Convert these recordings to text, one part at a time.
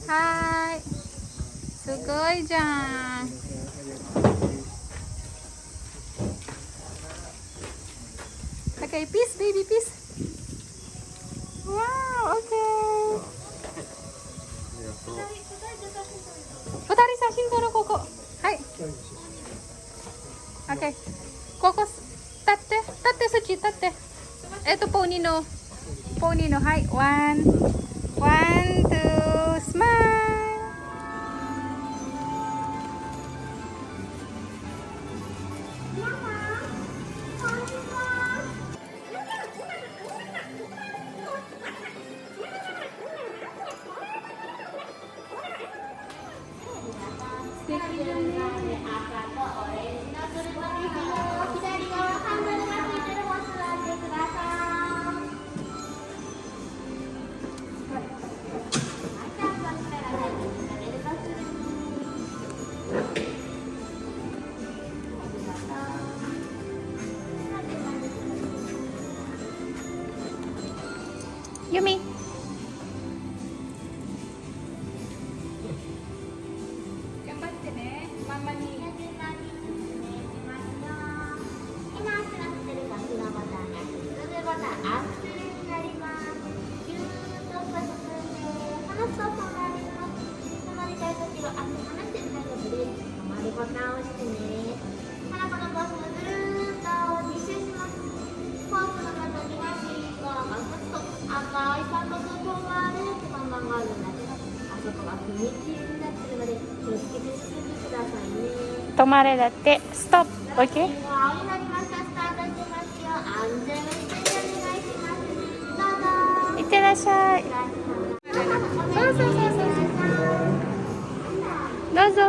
はーい。すごいじゃん。Okay, peace, baby, peace. Wow, okay. 二人写真撮るここ。はい。Okay. ここ立ってそっち立って。ポニーのはい。One, two, smile. ユミ。頑張ってね。ママに。ボタンを押してね。このコースをぐるーっと2周します。コースの中には信号が2つと赤い三角コーナーで看板があるんだけど、あそこが踏切になってるので気をつけて進んでくださいね。止まれだって。ストップ。オッケー。青になりました。スタートしますよ。安全運転でお願いします。どうぞ。いってらっしゃい。そう。どうぞ。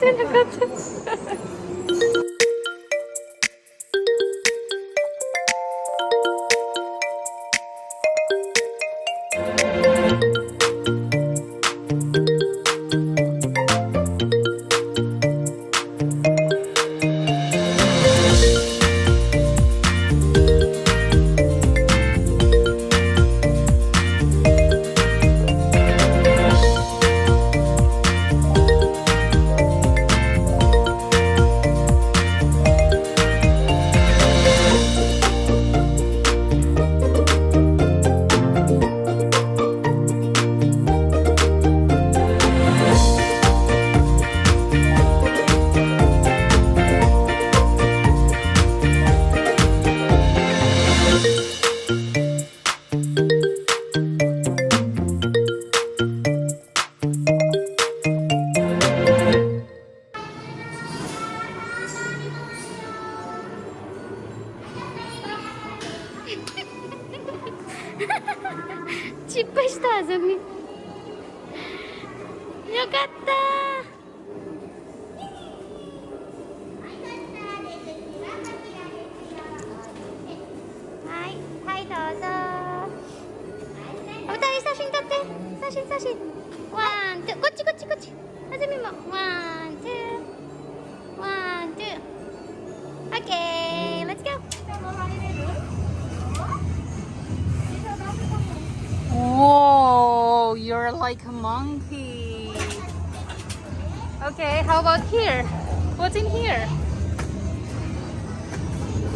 なかった。失敗したあずみ。よかった。はいどうぞ。お二人写真撮って。写真。ワンツー。こっち。あずみもワンツー。オッケー。レッツゴー。Whoa, you're like a monkey. Okay, how about here? What's in here?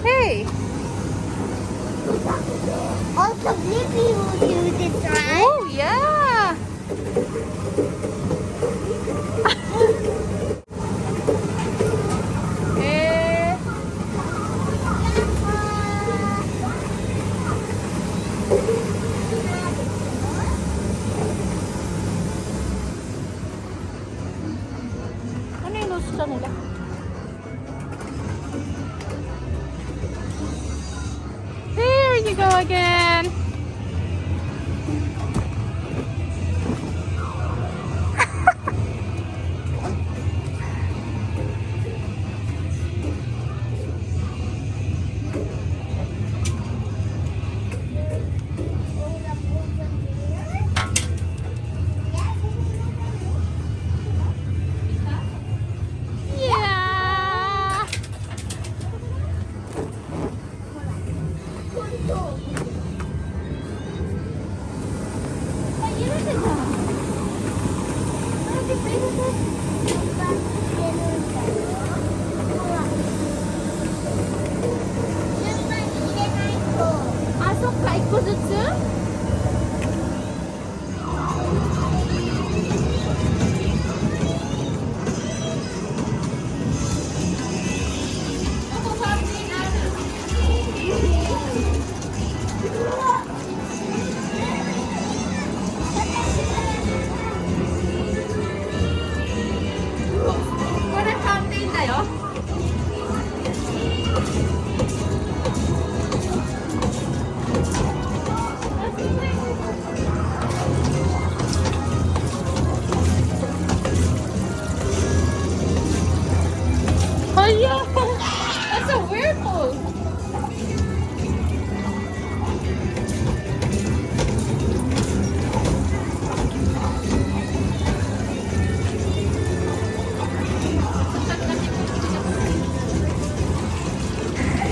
Hey. Also, Blippi will use it, right? Oh, yeah. Ano yung gusto nila? you go again. That's a weird pose.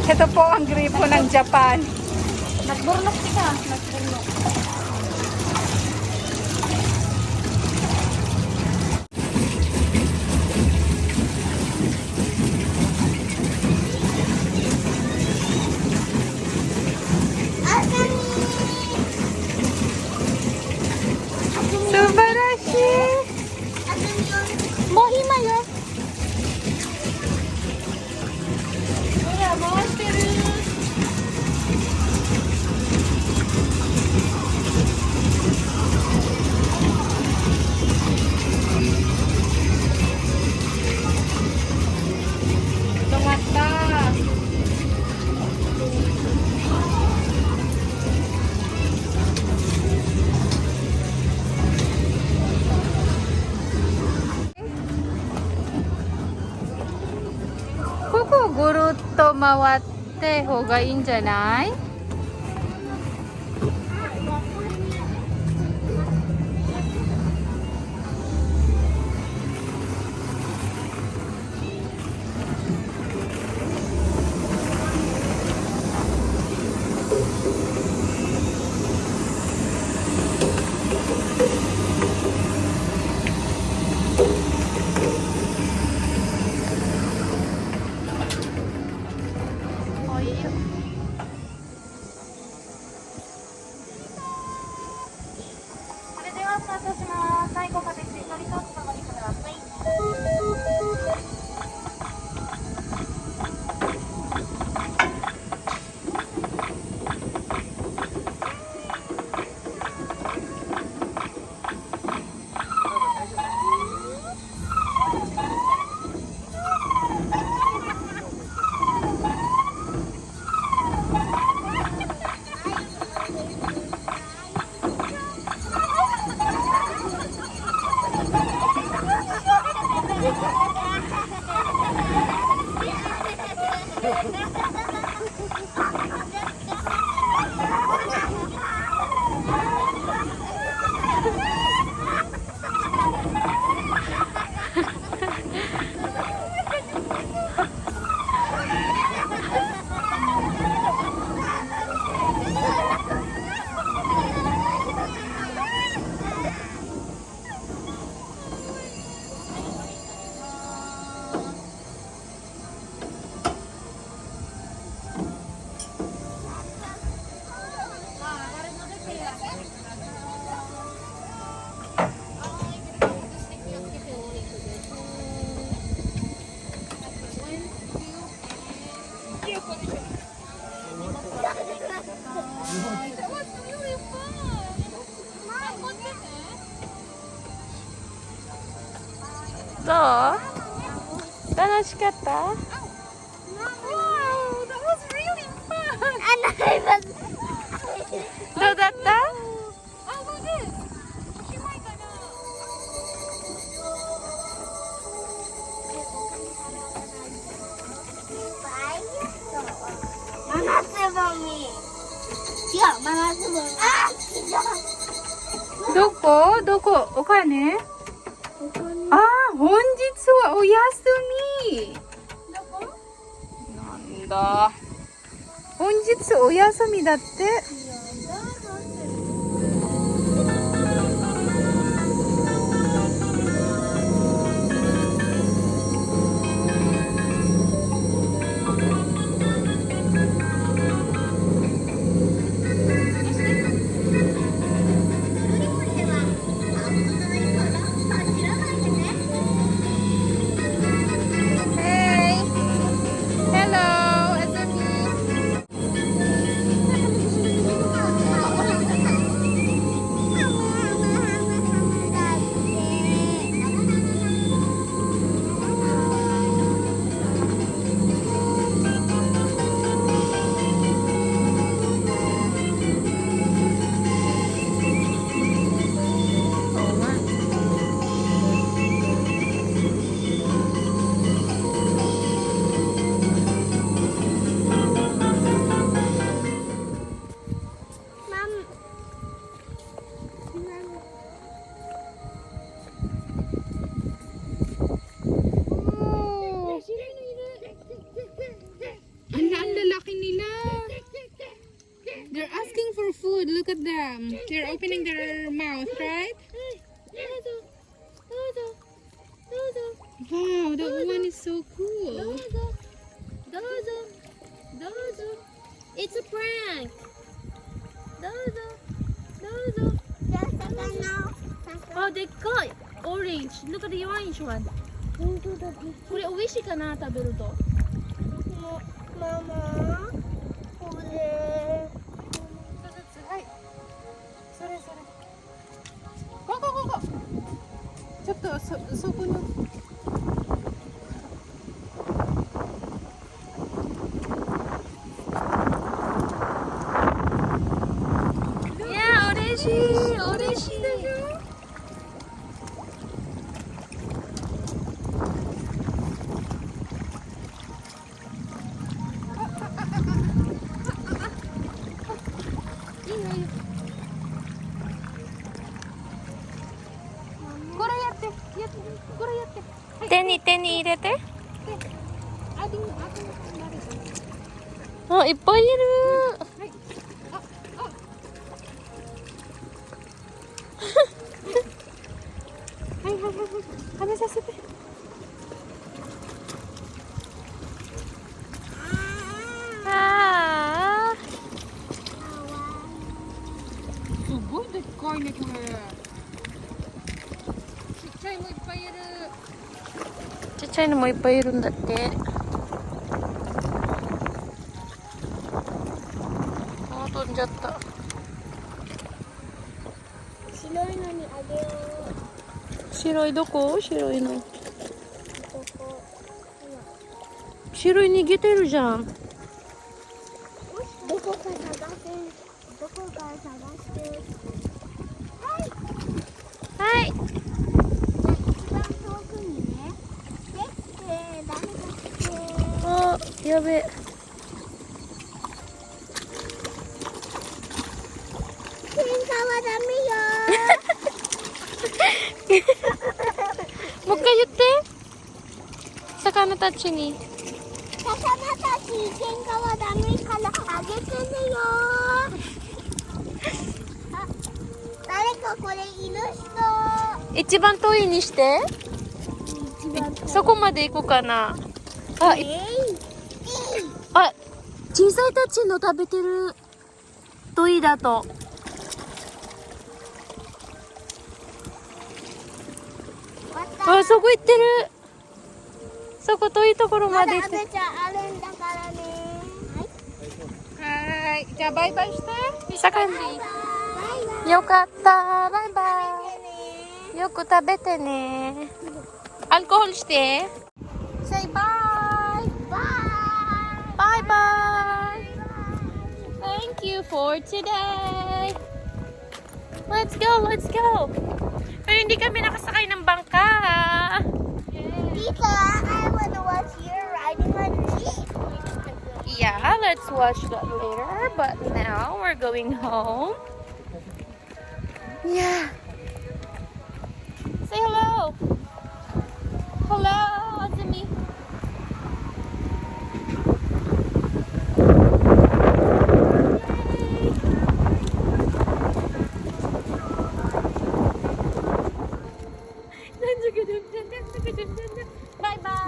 Ito po ang gripo ng Japan. Nagburnok siya. Nagburnok. Subarashi! Mohima yo! Hora, 回してる! Tumatta! Koko ぐるっと回って方がいいんじゃない？どう？楽しかった？ Wow, that was really fun. And I was me. Yeah, Mama Sumo. Ah! どこどこお金？ああ、本日はお休み。なんだ。本日お休みだって。They're asking for food. Look at them. They're opening their mouth, right? Wow, that one is so cool. It's a prank. Oh, でっかい orange. Look at the orange one. これ美味しいかな食べると。ママ、これ。はい。それそれ。ゴーゴーゴーゴー。ちょっとそこの。いや、嬉しい、嬉しい。手に入れて。あ、いっぱいいる。はいはいはいはい。食べさせて。ああ。すごいでっかいねこれ。ちっちゃいもいっぱいいる。ちっちゃいのもいっぱいいるんだって。あ、飛んじゃった。白いのにあげよう。白いどこ？白いの。ここ。白い逃げてるじゃん。どこか探して。どこか探して。はい。一番遠くにね。誰か来て。あ、やべ。喧嘩はダメよ。もう一回言って。魚たちに。魚たち喧嘩はダメからあげてねよ。あ、誰かこれいる人。一番遠いにして。一番遠い。そこまで行こうかな。あ、あ、小さいたちの食べてる。といだと。あ、そこ行ってる。そこ遠いところまで行って。まだ赤ちゃんあるんだからね。はい。じゃあバイバイして。した感じ。よかった。バイバイ。よく食べてね。アルコールして。Say bye. Bye bye. Thank you for today. Let's go, let's go. Pero hindi kami nakasakay ng bangka. Tita, I wanna watch you riding a jeep. Yeah, let's watch that later. But now we're going home. Yeah. Say hello. Hello, Azumi. Bye bye.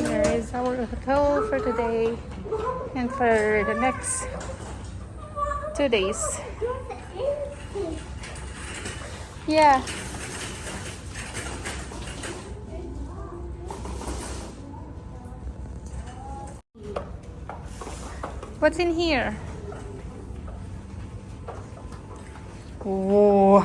There is our hotel for today and for the next 2 days. Yeah. What's in here? Whoa.